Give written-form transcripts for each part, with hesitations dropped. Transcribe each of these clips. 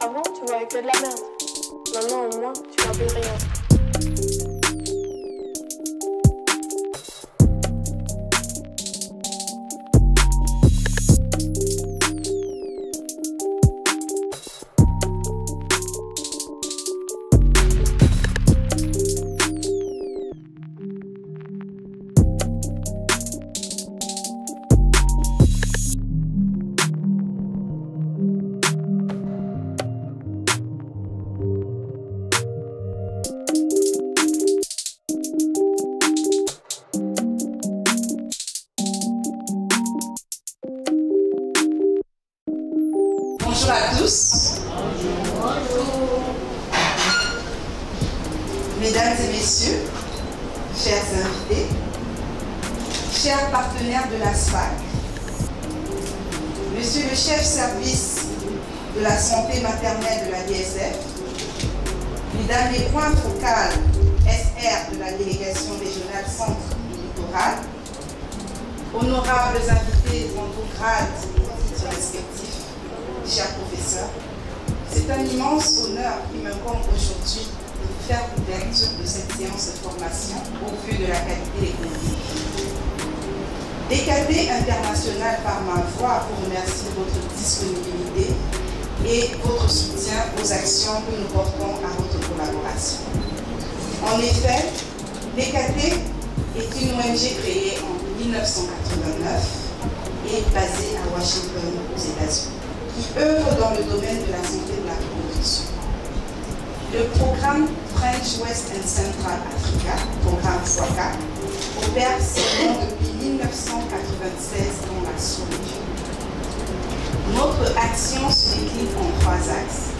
Avant, tu voyais que de la merde. Maintenant, au moins, tu vois plus rien. Bonjour à tous. Mesdames et messieurs, chers invités, chers partenaires de la SFAC, monsieur le chef service de la santé maternelle de la DSF, mesdames les points focales SR de la délégation régionale centre et littoral, honorables invités en vos grades et titres respectifs, chers professeurs, c'est un immense honneur qui m'incombe aujourd'hui de vous faire l'ouverture de cette séance de formation au vu de la qualité des contenus. DKT International par ma voix vous remercie de votre disponibilité et votre soutien aux actions que nous portons à votre collaboration. En effet, DKT est une ONG créée en 1989 et basée à Washington, aux États-Unis, qui œuvre dans le domaine de la santé de la reproduction. Le programme French West and Central Africa, programme FWACA, opère seulement depuis 1996 dans la sous-région. Notre action se décline en 3 axes.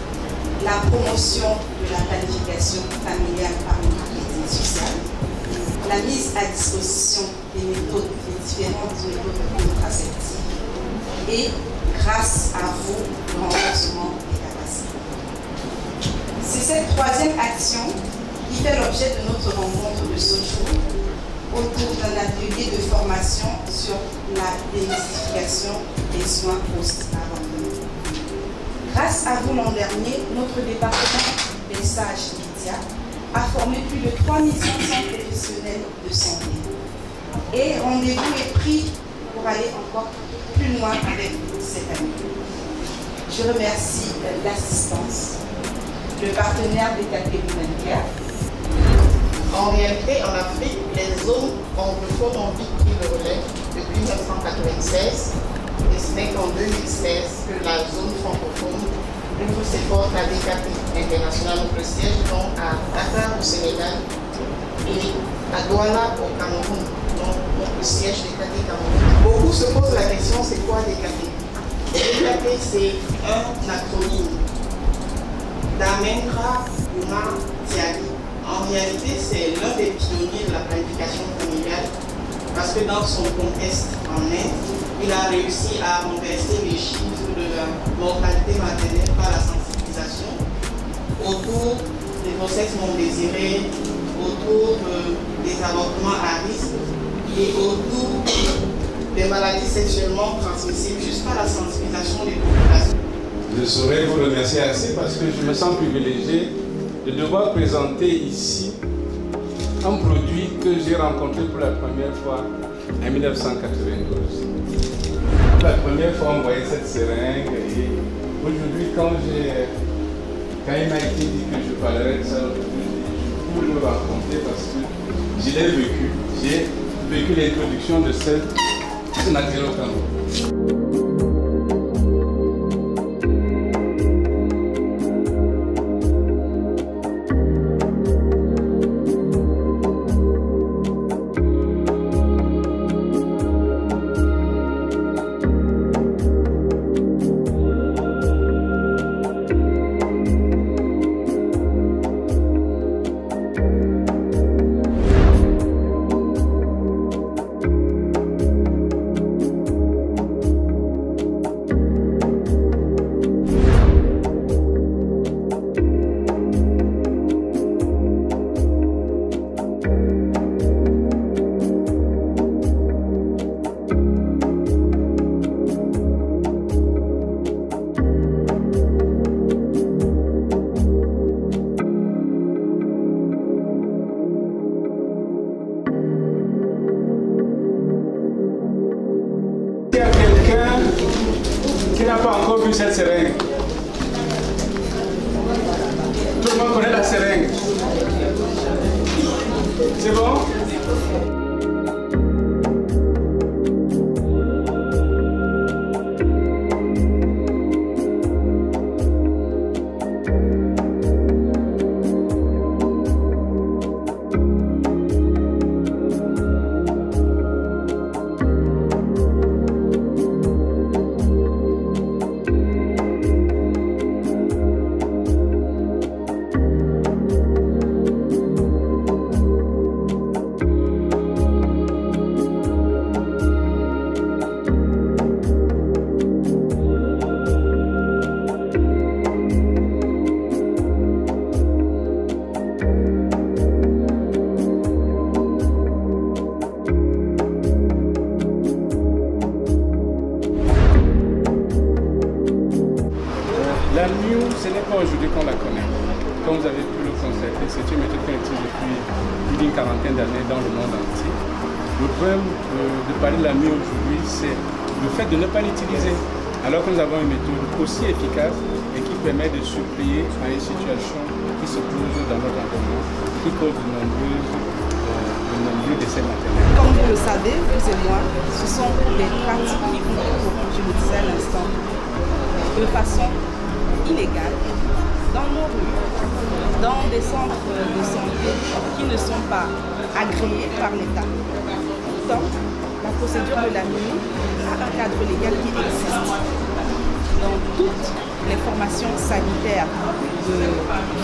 La promotion de la planification familiale par le marketing social, la mise à disposition des méthodes, des différentes méthodes contraceptives et grâce à vous, le renforcement des capacités. C'est cette 3e action qui fait l'objet de notre rencontre de ce jour autour d'un atelier de formation sur la démystification des soins post-avortement. Grâce à vous l'an dernier, notre département des sages médias a formé plus de 3500 professionnels de santé. Et rendez-vous est pris pour aller encore plus loin avec cette année. Je remercie l'assistance, le partenaire DKT Women Care. En réalité, en Afrique, les zones anglophones ont pris le relais depuis 1996 et ce n'est qu'en 2016 que la zone francophone ouvre ses portes à DKT International. Notre siège donc à Dakar au Sénégal et à Douala au Cameroun. Donc le siège DKT Cameroun. Beaucoup se posent la question, c'est quoi DKT? DKT, c'est un acronyme d'Amengra Uma Diaby. En réalité, c'est l'un des pionniers de la planification familiale parce que dans son contexte en Inde, il a réussi à renverser les chiffres de la mortalité maternelle par la sensibilisation autour des grossesses non désirées, autour des avortements à risque et autour des maladies sexuellement transmissibles jusqu'à la sensibilisation des populations. Je saurais vous remercier assez parce que je me sens privilégié de devoir présenter ici un produit que j'ai rencontré pour la première fois en 1992. La première fois, on voyait cette seringue et aujourd'hui, quand il m'a été dit que je parlerais de ça, je voulais le rencontrer parce que je l'ai vécu. J'ai vécu l'introduction de ce matériel au Cameroun. encore vu cette seringue? Tout le monde connaît la seringue. C'est bon? La MIO, ce n'est pas aujourd'hui qu'on la connaît. Comme vous avez pu le constater, c'est une méthode qu'on utilise depuis plus d'une quarantaine d'années dans le monde entier. Le problème de parler de la MIO aujourd'hui, c'est le fait de ne pas l'utiliser. Alors que nous avons une méthode aussi efficace et qui permet de suppléer à une situation qui se pose dans notre environnement, qui cause de nombreux décès maternels. Comme vous le savez, vous et moi, ce sont des pratiques qui concourent, je le disais à l'instant, de façon illégale dans nos rues, dans des centres de santé qui ne sont pas agréés par l'État. Pourtant, la procédure de la MIO a un cadre légal qui existe dans toutes les formations sanitaires du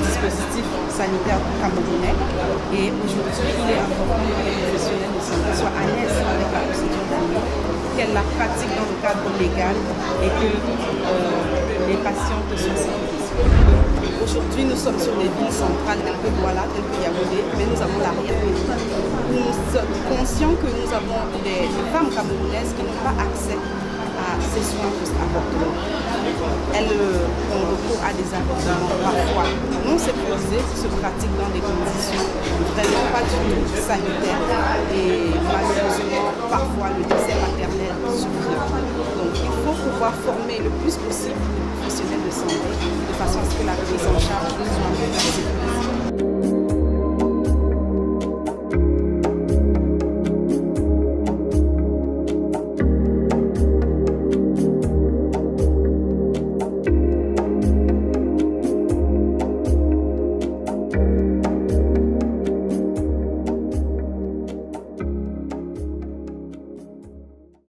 dispositif sanitaire camerounais. Et aujourd'hui, il est important que les professionnels de santé soient à l'aise avec la procédure de la MIO, qu'elle la pratique dans le cadre légal et que les patientes soient sécurisées. Aujourd'hui, nous sommes sur les villes centrales telles que Douala, telles que Yaoundé, mais nous avons l'arrière-pays. Nous sommes conscients que nous avons des femmes camerounaises qui n'ont pas accès à ces soins post-avortement. Elles ont recours à des avortements parfois non sécurisés qui se pratiquent dans des conditions vraiment pas du tout sanitaires et malheureusement parfois le décès maternel survient. Donc il faut pouvoir former le plus possible les professionnels de santé de façon à ce que la prise en charge soit sécurisée.